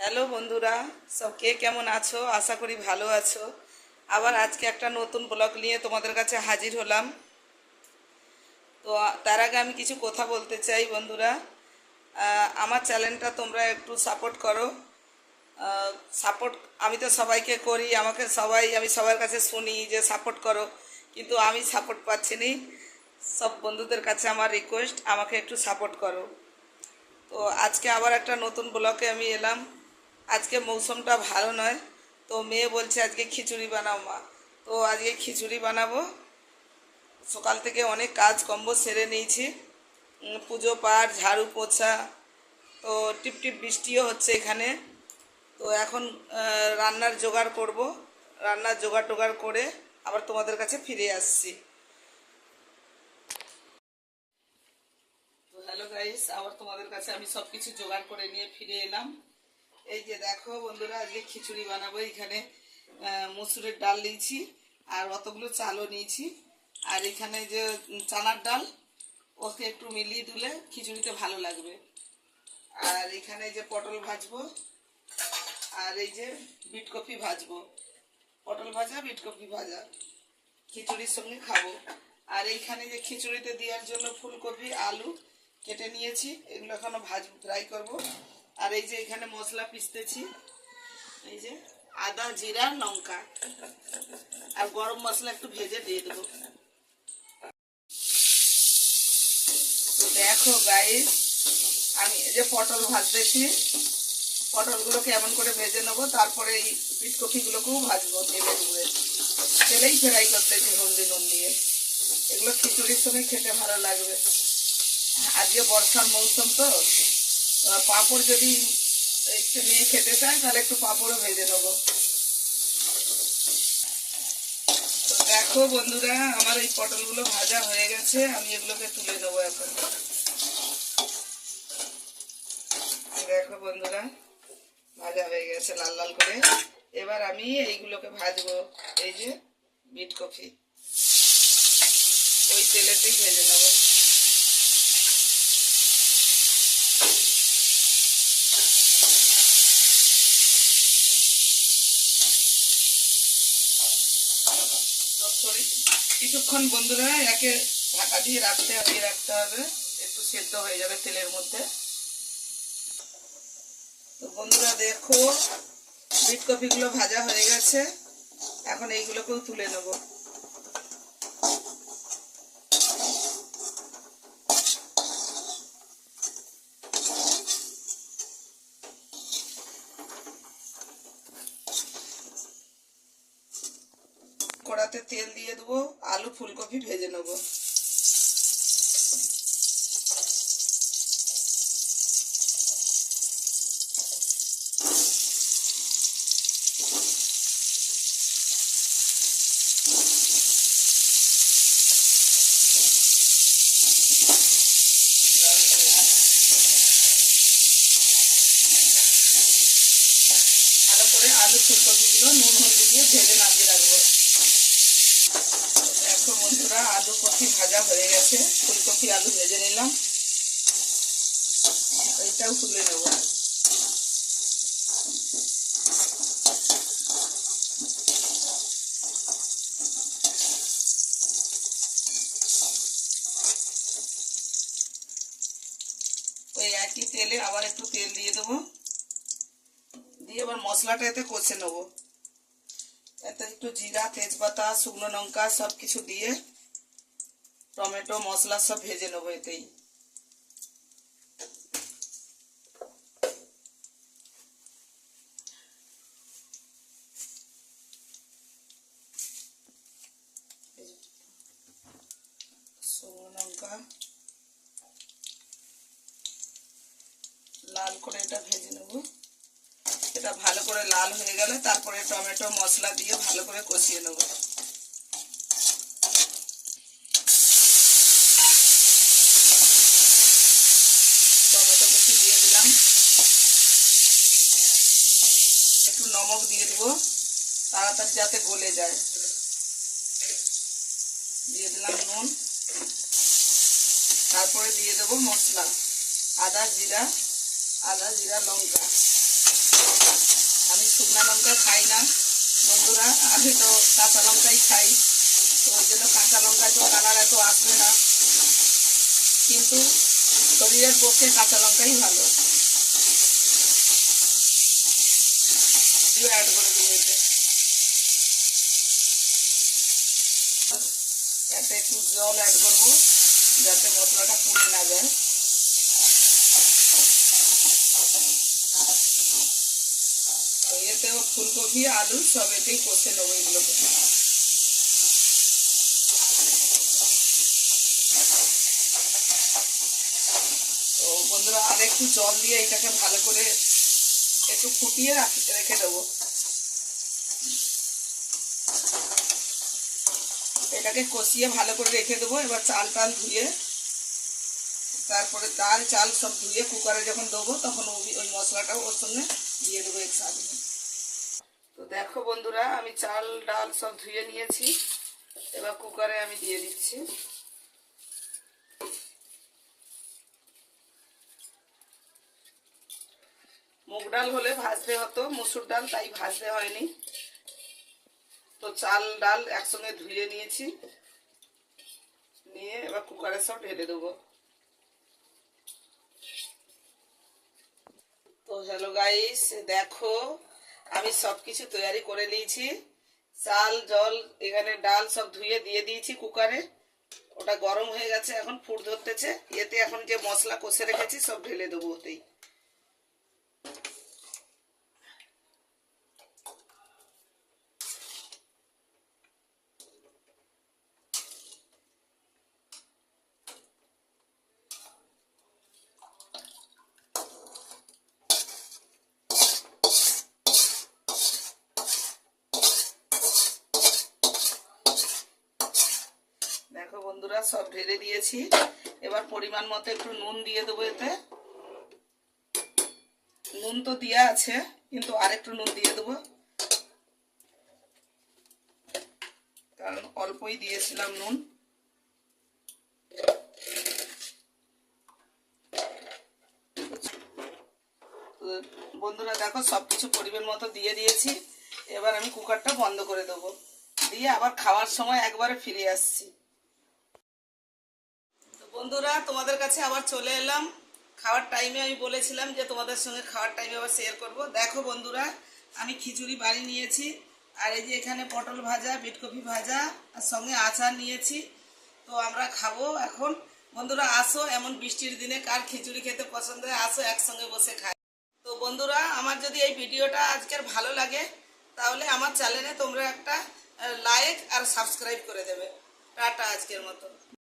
Hello বন্ধুরা, সব কে কেমন আছো? আশা করি ভালো আছো। আবার আজকে একটা নতুন ব্লগ নিয়ে তোমাদের কাছে হাজির হলাম। তো তার আগে আমি কিছু কথা বলতে চাই বন্ধুরা। আমার চ্যানেলটা তোমরা একটু সাপোর্ট করো। সাপোর্ট আমি তো সবাইকে করি, আমি সবার কাছে শুনি যে সাপোর্ট করো, কিন্তু আমি সাপোর্ট পাচ্ছি না। সব বন্ধুদের কাছে আমার রিকোয়েস্ট, আমাকে একটু সাপোর্ট করো। তো আজকে আবার একটা নতুন ব্লকে আমি এলাম। আজকে মৌসুমটা ভালো নয়, তো মেয়ে বলছে আজকে খিচুড়ি বানাও মা। তো আজকে খিচুড়ি বানাবো। সকাল থেকে অনেক কাজ কম্ব সেরে নিয়েছি, পুজো পাঠ, ঝাড়ু পোছা। তো টিপ টিপ বৃষ্টিও হচ্ছে এখানে। তো এখন রান্নার জোগাড় করব। রান্নার জোগাড় টোগাড় করে আবার তোমাদের কাছে ফিরে আসছি। তো হ্যালো গাইস, আবার তোমাদের কাছে আমি সব কিছু জোগাড় করে নিয়ে ফিরে এলাম। এই যে দেখো বন্ধুরা, আজকে খিচুড়ি বানাবো। এখানে মসুরের ডাল নিয়েছি, আর অতগুলো চালও নিয়েছি। আর এখানে যে চানার ডাল, ওকে একটু মিলিয়ে দিলে খিচুড়িতে ভালো লাগবে। আর এখানে যে পটল ভাজবো, আর এই যে বিটকপি ভাজবো। পটল ভাজা, বিটকপি ভাজা খিচুড়ির সঙ্গে খাবো। আর এইখানে যে খিচুড়িতে দেওয়ার জন্য ফুলকপি, আলু কেটে নিয়েছি, এগুলো এখনো ফ্রাই করব। আর এই যে এখানে মশলা পিসতেছি, এই যে আদা, জিরা, লঙ্কা আর গরম মশলা একটু ভেজে দিয়ে দেবো। তো দেখো গাইস, আমি এই যে পটল ভাজতেছি। পটলগুলো কেমন করে ভেজে নেবো, তারপরে এই বিটকপিগুলোকেও ভাজবো তেলের উপরে। তেলেই ফ্রাই করতেছি হলদি নুন দিয়ে। এগুলো খিচুড়ির সঙ্গে খেতে ভালো লাগবে। আজকে বর্ষার মৌসুম তো, পাঁপড় যদি একটু নিয়ে খেতে চায় তাহলে একটু পাঁপড়ও ভেজে নেবো। তো দেখো বন্ধুরা, আমার এই পটলগুলো ভাজা হয়ে গেছে, আমি এগুলোকে তুলে নেবো এখন। দেখো বন্ধুরা, ভাজা হয়ে গেছে লাল লাল করে। এবার আমি এইগুলোকে ভাজবো। এই যে বিটকপি, ওই তেলেতেই ভেজে নেবো। কিছুক্ষণ বন্ধুরা একে ঢাকা দিয়ে রাখতে হবে, একটু সেদ্ধ হয়ে যাবে তেলের মধ্যে। তো বন্ধুরা দেখো, বিটকপিগুলো ভাজা হয়ে গেছে, এখন এইগুলোকেও তুলে নেব। কড়াতে তেল দিয়ে দেবো, আলু ফুলকপি ভেজে নেব। ভালো করে আলু ফুলকপিগুলো নুন হলদি দিয়ে ভেজে নামিয়ে রাখবো। দেখো বন্ধুরা, আলু কপি ভাজা হয়ে গেছে, ফুলকপি আলু ভেজে নিলাম, এইটাও তুলে নেব। ওই একই তেলে আবার একটু তেল দিয়ে দেবো, দিয়ে এবার মশলাটা এতে কষে নেবো। এতে একটু জিরা, তেজপাতা, শুকনো লঙ্কা সব কিছু দিয়ে টমেটো মশলা সব ভেজে নেবো এতেই। শুকনো লঙ্কা লাল করে এটা ভেজে নেবো। এটা ভালো করে লাল হয়ে গেলে তারপরে টমেটো মশলা দিয়ে ভালো করে কষিয়ে নেবো। টমেটো কুচি দিয়ে দিলাম, একটু নমক দিয়ে দেবো তাড়াতাড়ি যাতে গলে যায়। দিয়ে দিলাম নুন, তারপরে দিয়ে দেবো মশলা, আদা জিরা লঙ্কা। আমি শুকনো লঙ্কা খাই না বন্ধুরা, আমি তো কাঁচা লঙ্কাই খাই। তো ওই জন্য কাঁচা লঙ্কায় তো কালার এত আসবে না, কিন্তু শরীরের পক্ষে কাঁচা লঙ্কাই ভালো। অ্যাড করে দেবো এতে একটু জল অ্যাড করবো যাতে মশলাটা পুড়ে না যায়। তো এতেও ফুলকপি আলু সব এতেই কষে নেবো এগুলোকে। তো বন্ধুরা আর একটু জল দিয়ে এটাকে ভালো করে একটু ফুটিয়ে রেখে দেবো। এটাকে কষিয়ে ভালো করে রেখে দেবো। এবার চাল টাল ধুয়ে, তারপরে ডাল চাল সব ধুয়ে কুকারে যখন দেবো তখন ওই মশলাটাও ওর সঙ্গে দিয়ে দেবো একসাথে। তো দেখো বন্ধুরা আমি চাল ডাল সব ধুয়ে নিয়েছি, এবার কুকারে আমি দিয়ে দিচ্ছি। মুগ ডাল হলে ভাজতে হতো, মসুর ডাল তাই ভাজতে হয়নি। তো চাল ডাল একসঙ্গে ধুয়ে নিয়েছি, নিয়ে এবার কুকারে সব ঢেলে দেবো। তো হ্যালো গাইস, দেখো আমি সব কিছু তৈরি করে নিয়েছি। চাল জল এখানে ডাল সব ধুয়ে দিয়ে দিয়েছি কুকারে, ওটা গরম হয়ে গেছে, এখন ফুট ধরতেছে। এতে এখন যে মশলা কষে রেখেছি সব ঢেলে দেবো ওতেই। দেখো বন্ধুরা সব ঢেলে দিয়েছি, এবার পরিমাণ মতো একটু নুন দিয়ে দেবো এতে। নুন তো দেওয়া আছে কিন্তু আরেকটু নুন দিয়ে দেবো, কারণ অল্পই দিয়েছিলাম নুন। বন্ধুরা দেখো সবকিছু পরিমাণ মতো দিয়ে দিয়েছি, এবার আমি কুকারটা বন্ধ করে দেবো, দিয়ে আবার খাওয়ার সময় একবারে ফিরে আসছি। তো বন্ধুরা তোমাদের কাছে আবার চলে এলাম। খাওয়ার টাইমে আমি বলেছিলাম যে তোমাদের সঙ্গে খাওয়ার টাইমে আবার শেয়ার করব। দেখো বন্ধুরা আমি খিচুড়ি বাড়ি নিয়েছি, আর এই যে এখানে পটল ভাজা বেডকপি ভাজা আর সঙ্গে আচার নিয়েছি। তো আমরা খাবো এখন। বন্ধুরা আসো, এমন বৃষ্টির দিনে কার খিচুড়ি খেতে পছন্দ হয়, আসো একসঙ্গে বসে খাই। তো বন্ধুরা আমার যদি এই ভিডিওটা আজকের ভালো লাগে তাহলে আমার চ্যানেলে তোমরা একটা লাইক আর সাবস্ক্রাইব করে দেবে। টাটা আজকের মতো।